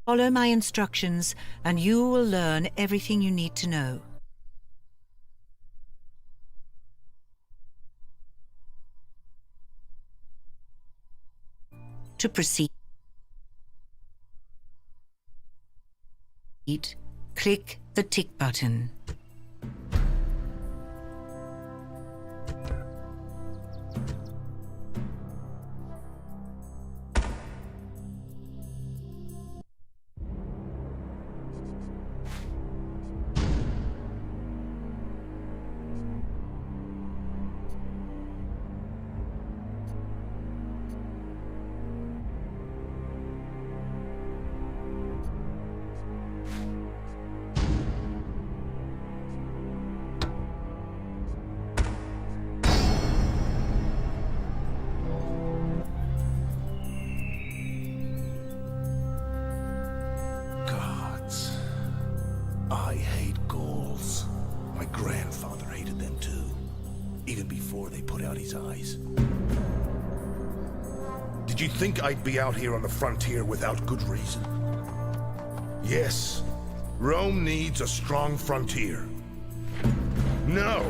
Follow my instructions and you will learn everything you need to know. To proceed, click the tick button. I hate ghouls. My grandfather hated them too, even before they put out his eyes. Did you think I'd be out here on the frontier without good reason? Yes, Rome needs a strong frontier. No,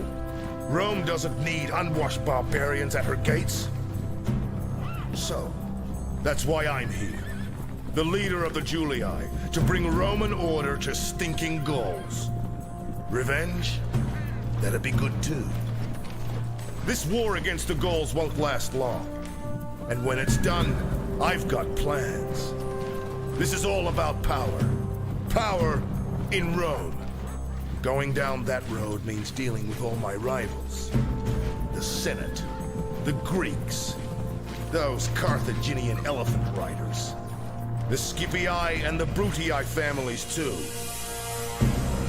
Rome doesn't need unwashed barbarians at her gates. So, that's why I'm here. The leader of the Julii, to bring Roman order to stinking Gauls. Revenge? That'd be good too. This war against the Gauls won't last long. And when it's done, I've got plans. This is all about power. Power in Rome. Going down that road means dealing with all my rivals. The Senate, the Greeks, those Carthaginian elephant riders. The Scipii and the Brutii families, too.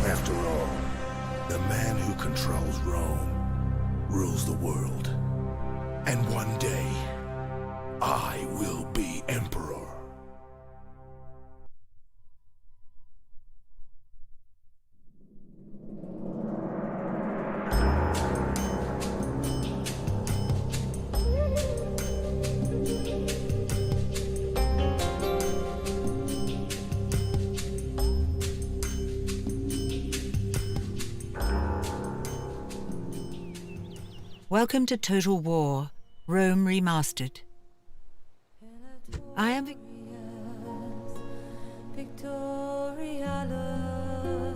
After all, the man who controls Rome rules the world. And one day, I will be emperor. Welcome to Total War, Rome Remastered. I am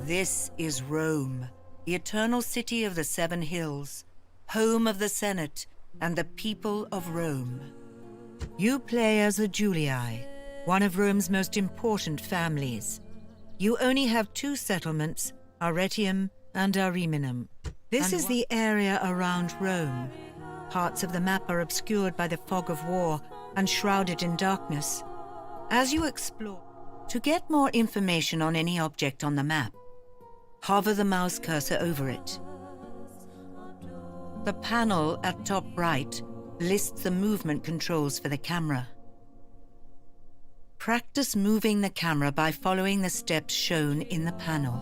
This is Rome, the eternal city of the Seven Hills, home of the Senate and the people of Rome. You play as the Julii, one of Rome's most important families. You only have two settlements, Arretium and Ariminum. This is the area around Rome. Parts of the map are obscured by the fog of war and shrouded in darkness. As you explore, to get more information on any object on the map, hover the mouse cursor over it. The panel at top right lists the movement controls for the camera. Practice moving the camera by following the steps shown in the panel.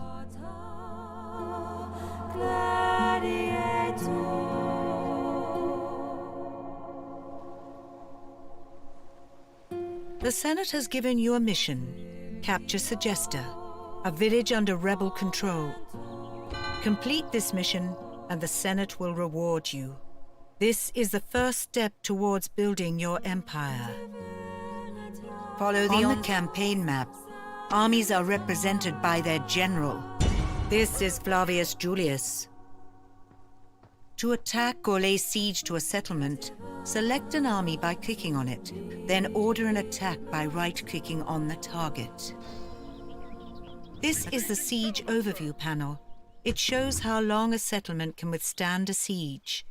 The Senate has given you a mission. Capture Segesta, a village under rebel control. Complete this mission and the Senate will reward you. This is the first step towards building your empire. Follow the campaign map. Armies are represented by their general. This is Flavius Julius. To attack or lay siege to a settlement, select an army by clicking on it, then order an attack by right-clicking on the target. This is the Siege Overview panel. It shows how long a settlement can withstand a siege.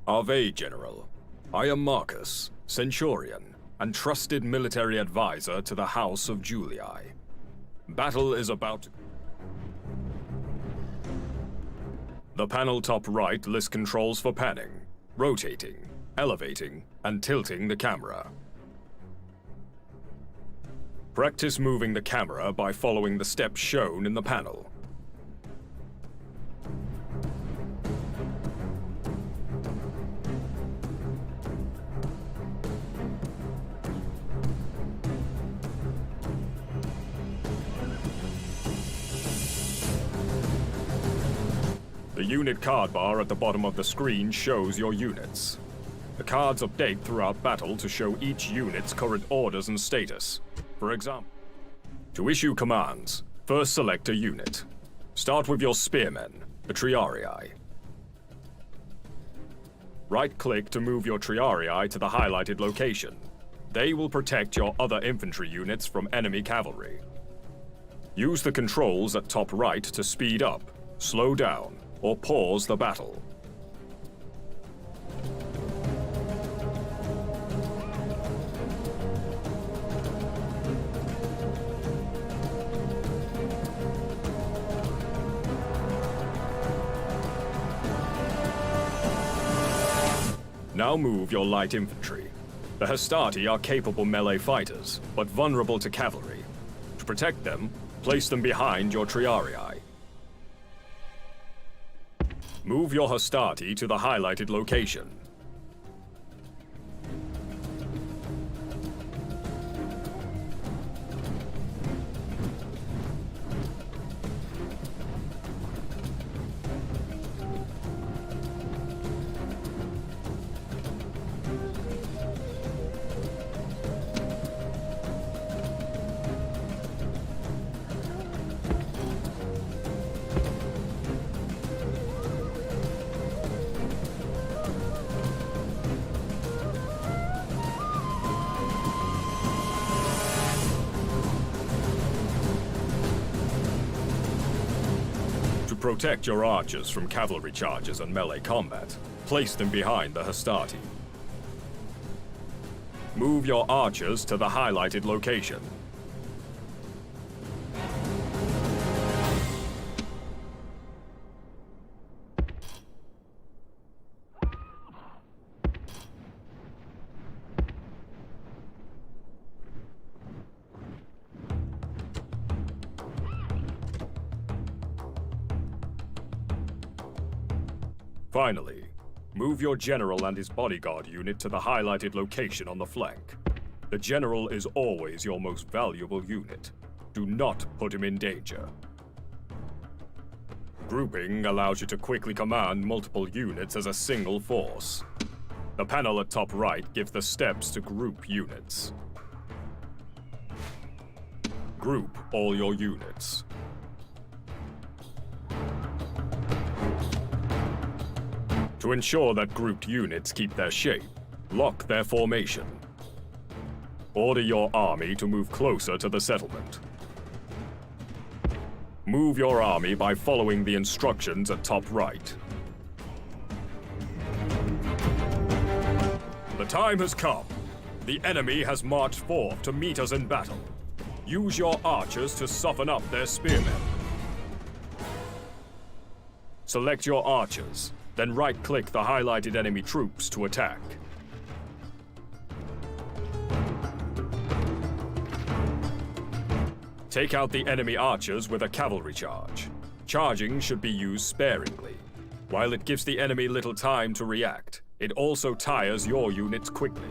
Ave, General. I am Marcus, Centurion, and trusted military advisor to the House of Julii. Battle is about to... The panel top right lists controls for panning, rotating, elevating, and tilting the camera. Practice moving the camera by following the steps shown in the panel. The unit card bar at the bottom of the screen shows your units. The cards update throughout battle to show each unit's current orders and status. For example, to issue commands, first select a unit. Start with your spearmen, the Triarii. Right-click to move your Triarii to the highlighted location. They will protect your other infantry units from enemy cavalry. Use the controls at top right to speed up, slow down, or pause the battle. Now move your light infantry. The Hastati are capable melee fighters, but vulnerable to cavalry. To protect them, place them behind your Triarii. Move your Hastati to the highlighted location. Protect your archers from cavalry charges and melee combat. Place them behind the Hastati. Move your archers to the highlighted location. Finally, move your general and his bodyguard unit to the highlighted location on the flank. The general is always your most valuable unit. Do not put him in danger. Grouping allows you to quickly command multiple units as a single force. The panel at top right gives the steps to group units. Group all your units. To ensure that grouped units keep their shape, lock their formation. Order your army to move closer to the settlement. Move your army by following the instructions at top right. The time has come. The enemy has marched forth to meet us in battle. Use your archers to soften up their spearmen. Select your archers. Then right-click the highlighted enemy troops to attack. Take out the enemy archers with a cavalry charge. Charging should be used sparingly. While it gives the enemy little time to react, it also tires your units quickly.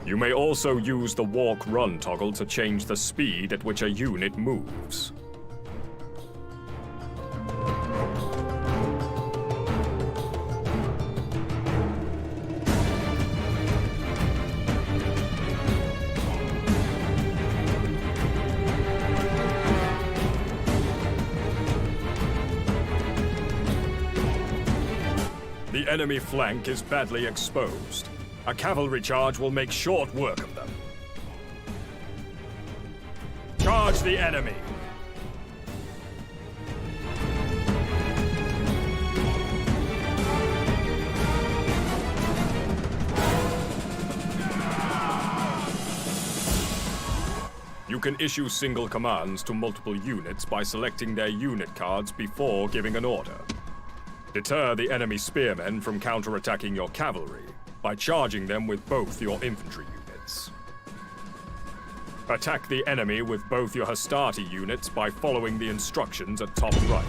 You may also use the walk-run toggle to change the speed at which a unit moves. The enemy flank is badly exposed. A cavalry charge will make short work of them. Charge the enemy! You can issue single commands to multiple units by selecting their unit cards before giving an order. Deter the enemy spearmen from counterattacking your cavalry by charging them with both your infantry units. Attack the enemy with both your Hastati units by following the instructions at top right.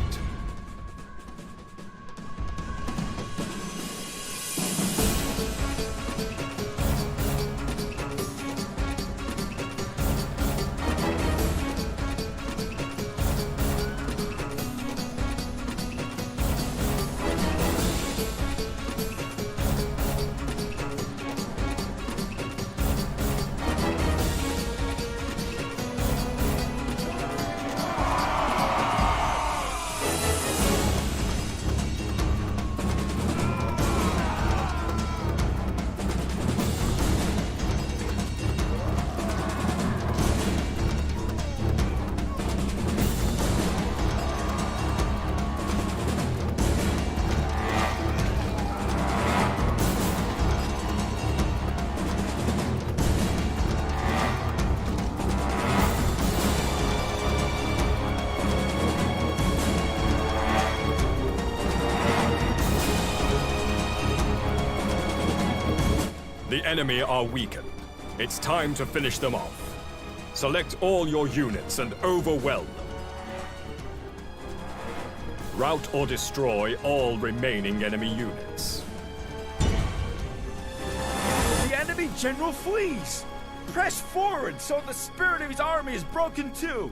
The enemy are weakened. It's time to finish them off. Select all your units and overwhelm them. Rout or destroy all remaining enemy units. The enemy general flees! Press forward so the spirit of his army is broken too!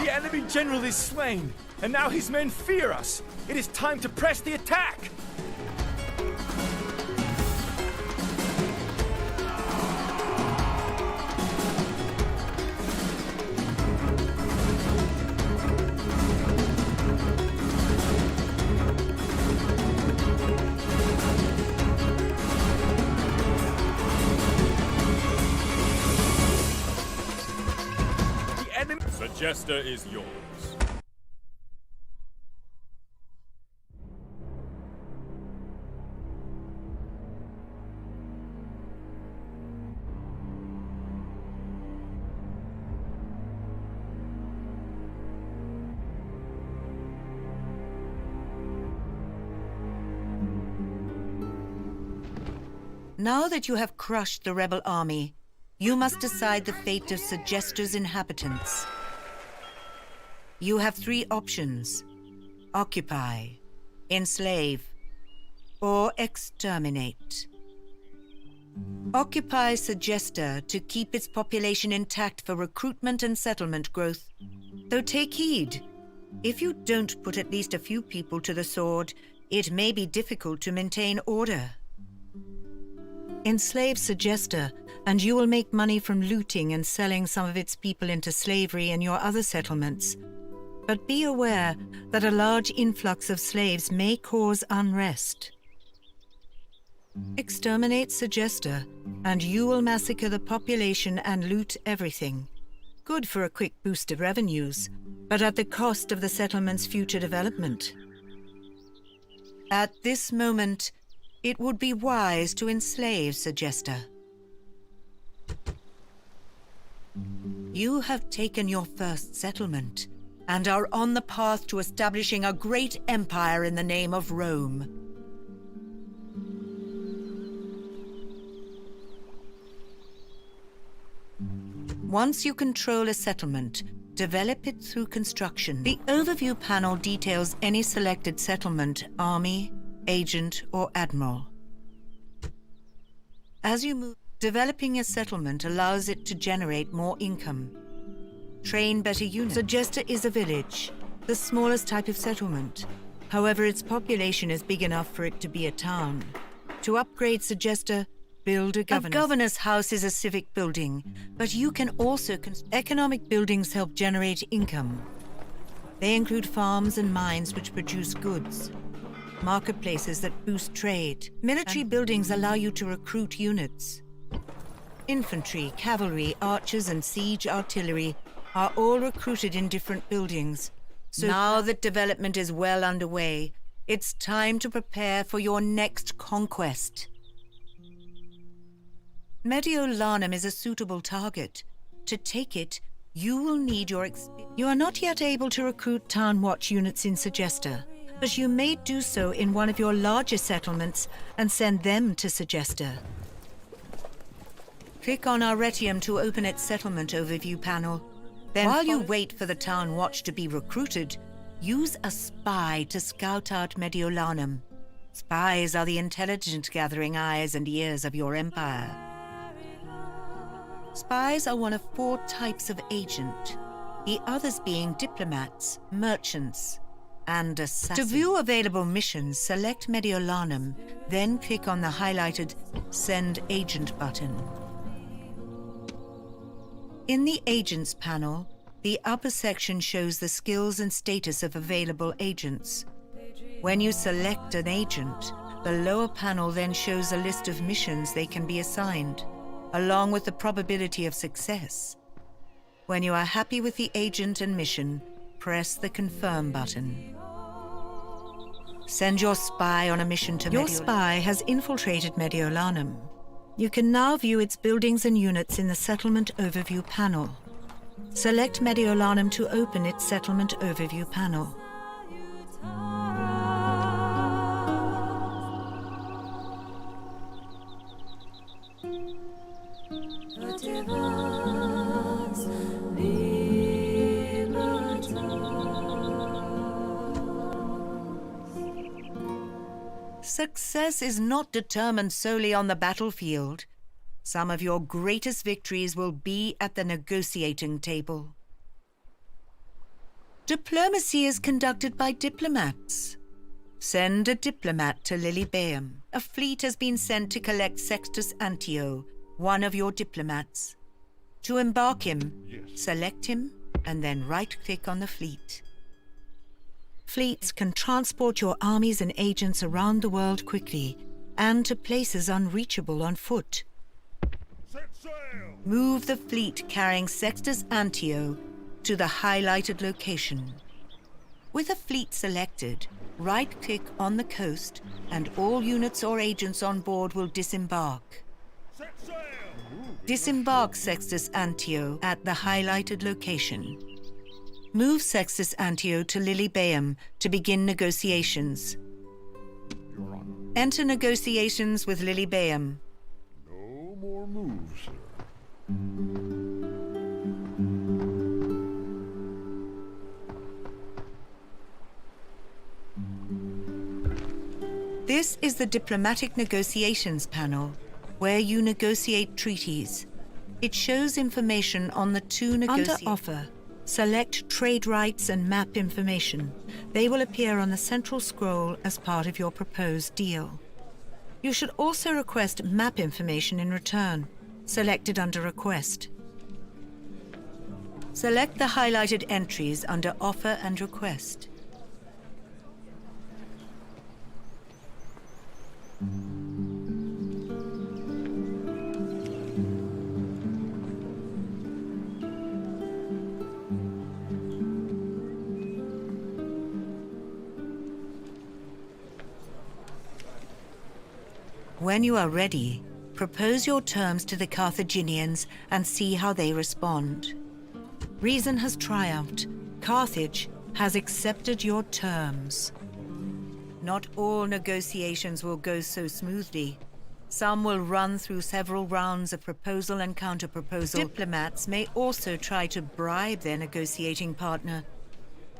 The enemy general is slain, and now his men fear us. It is time to press the attack! Segesta is yours. Now that you have crushed the rebel army, you must decide the fate of Segesta's inhabitants. You have 3 options: occupy, enslave, or exterminate. Occupy Segesta to keep its population intact for recruitment and settlement growth. Though take heed, if you don't put at least a few people to the sword, it may be difficult to maintain order. Enslave Segesta, and you will make money from looting and selling some of its people into slavery in your other settlements. But be aware that a large influx of slaves may cause unrest. Exterminate Segesta, and you will massacre the population and loot everything. Good for a quick boost of revenues, but at the cost of the settlement's future development. At this moment, it would be wise to enslave Segesta. You have taken your first settlement, and are on the path to establishing a great empire in the name of Rome. Once you control a settlement, develop it through construction. The overview panel details any selected settlement, army, agent, or admiral. As you move, developing a settlement allows it to generate more income. Train better units. Segesta is a village, the smallest type of settlement. However, its population is big enough for it to be a town. To upgrade Segesta, build a governess. A governor's house is a civic building, but you can also economic buildings help generate income. They include farms and mines which produce goods, marketplaces that boost trade. Military buildings allow you to recruit units. Infantry, cavalry, archers, and siege artillery are all recruited in different buildings. So now that development is well underway, it's time to prepare for your next conquest. Mediolanum is a suitable target. To take it, you will need your You are not yet able to recruit town watch units in Segesta, but you may do so in one of your larger settlements and send them to Segesta. Click on Arretium to open its settlement overview panel. Then, while you wait for the town watch to be recruited, use a spy to scout out Mediolanum. Spies are the intelligence-gathering eyes and ears of your empire. Spies are one of 4 types of agent, the others being diplomats, merchants, and assassins. To view available missions, select Mediolanum, then click on the highlighted Send Agent button. In the Agents panel, the upper section shows the skills and status of available agents. When you select an agent, the lower panel then shows a list of missions they can be assigned, along with the probability of success. When you are happy with the agent and mission, press the Confirm button. Send your spy on a mission to Mediolanum. Your spy has infiltrated Mediolanum. You can now view its buildings and units in the Settlement Overview panel. Select Mediolanum to open its Settlement Overview panel. Success is not determined solely on the battlefield. Some of your greatest victories will be at the negotiating table. Diplomacy is conducted by diplomats. Send a diplomat to Lilybaeum. A fleet has been sent to collect Sextus Antio, one of your diplomats. To embark him, select him and then right-click on the fleet. Fleets can transport your armies and agents around the world quickly and to places unreachable on foot. Set sail! Move the fleet carrying Sextus Antio to the highlighted location. With a fleet selected, right-click on the coast and all units or agents on board will disembark. Set sail! Disembark Sextus Antio at the highlighted location. Move Sextus Antio to Lilybaeum to begin negotiations. Your Honor. Enter negotiations with Lilybaeum. No more moves, sir. This is the Diplomatic Negotiations panel, where you negotiate treaties. It shows information on the 2 negotiations. Under Offer, select Trade Rights and Map Information. They will appear on the central scroll as part of your proposed deal. You should also request map information in return, selected under Request. Select the highlighted entries under Offer and Request. When you are ready, propose your terms to the Carthaginians and see how they respond. Reason has triumphed. Carthage has accepted your terms. Not all negotiations will go so smoothly. Some will run through several rounds of proposal and counterproposal. Diplomats may also try to bribe their negotiating partner.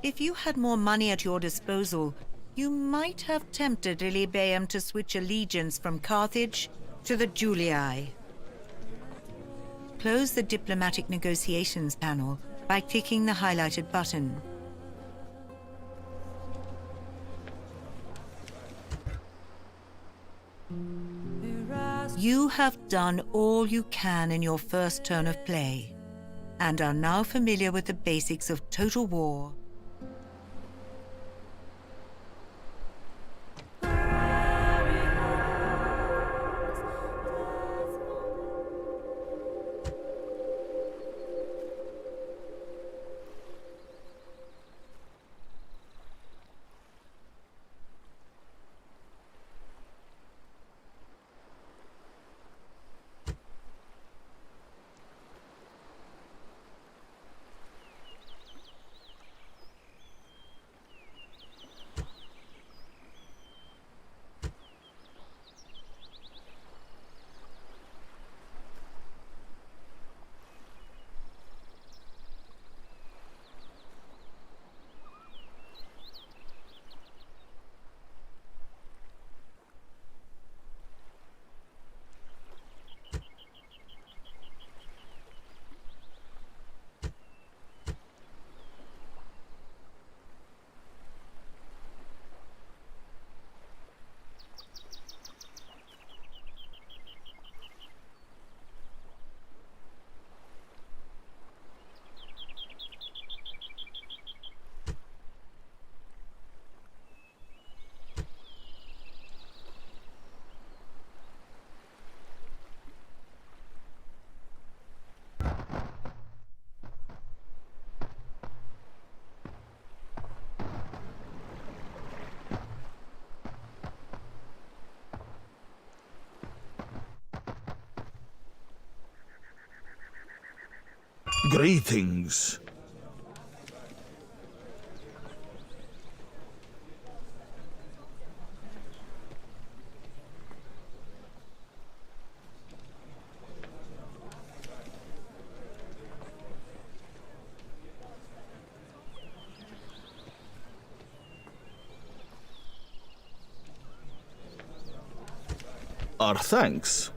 If you had more money at your disposal, you might have tempted Lilybaeum to switch allegiance from Carthage to the Julii. Close the Diplomatic Negotiations panel by clicking the highlighted button. You have done all you can in your first turn of play, and are now familiar with the basics of total war. Greetings. Our thanks.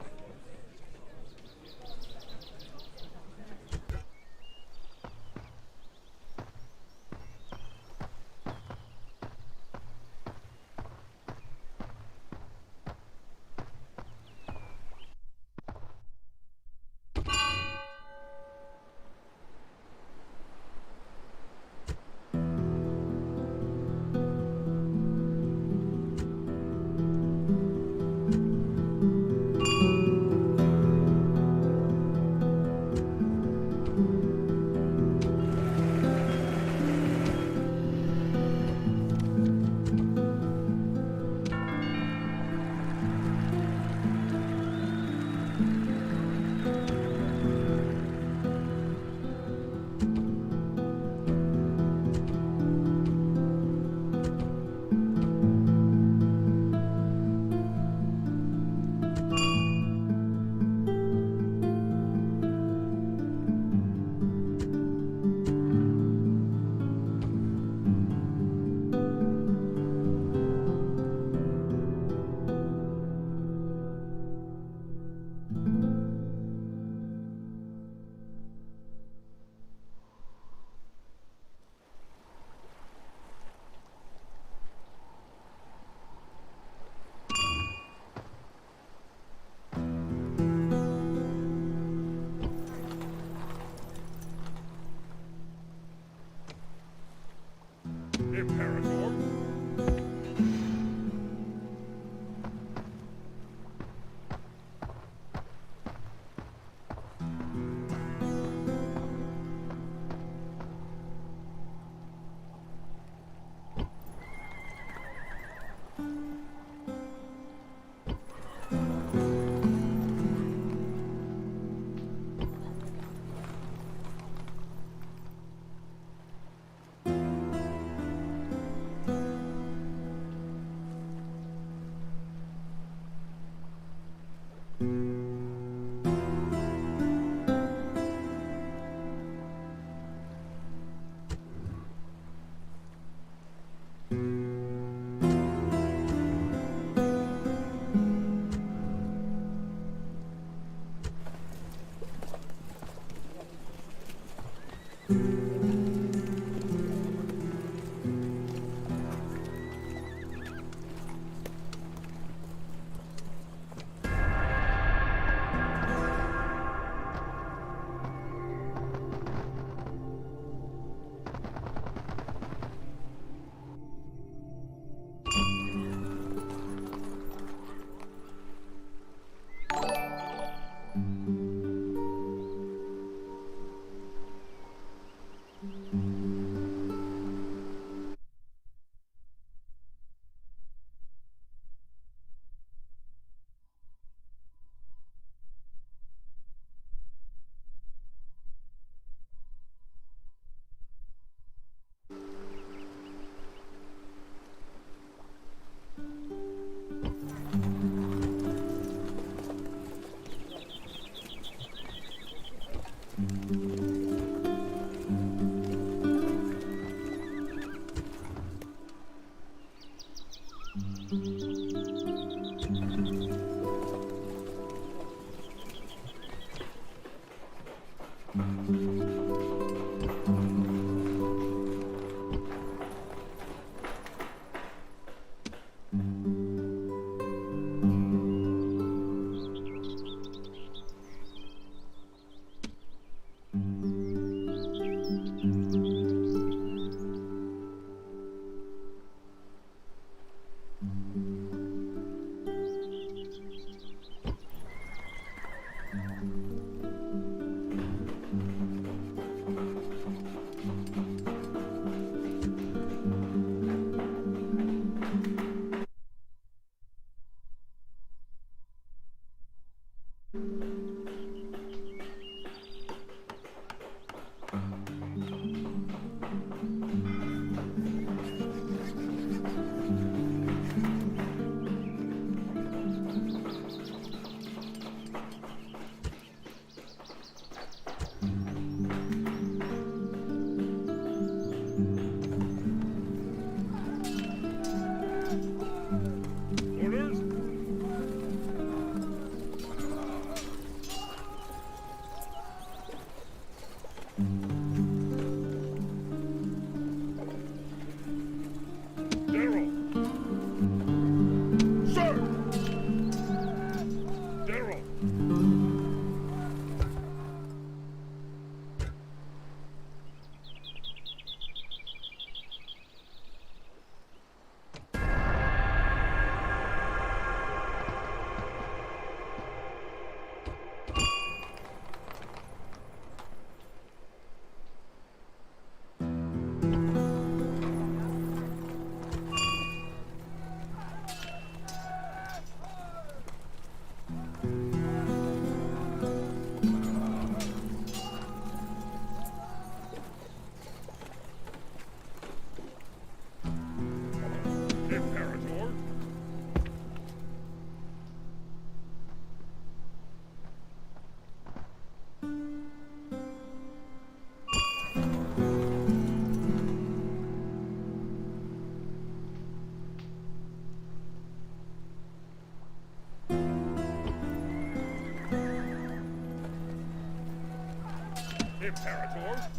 General! Sir! General! Imperator! Imperator!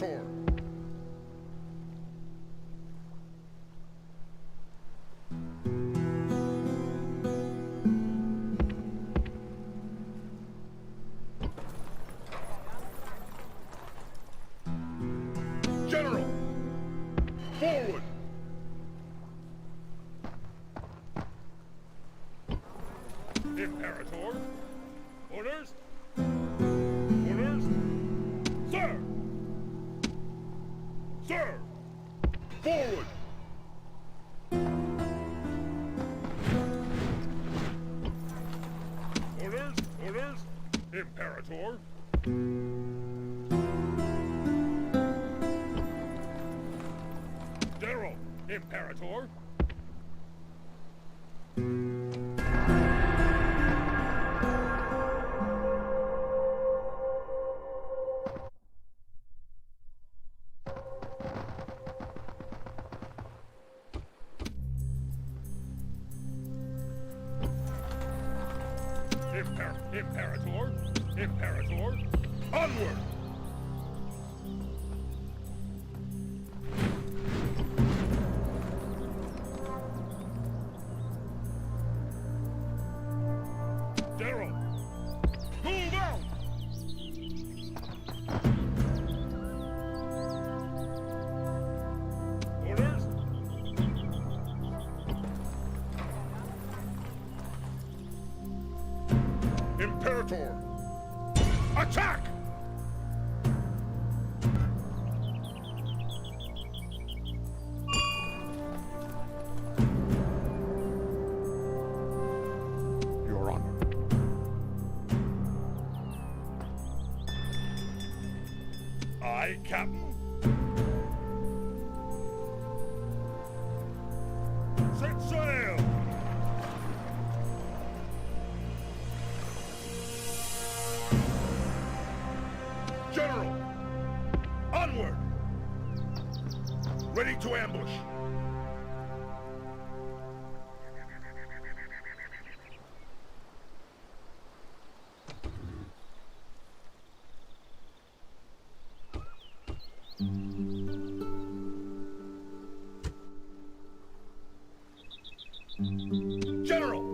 Imperator! General! Forward! Imperator! Orders! Orders! Sir! Sir! Forward! Orders! Orders! Imperator! General! Imperator! Imperator! Imperator! Onward! General! Move out! Orders? Imperator! Attack! Your Honor. Aye, Captain. Set sail! General! Onward! Ready to ambush! General!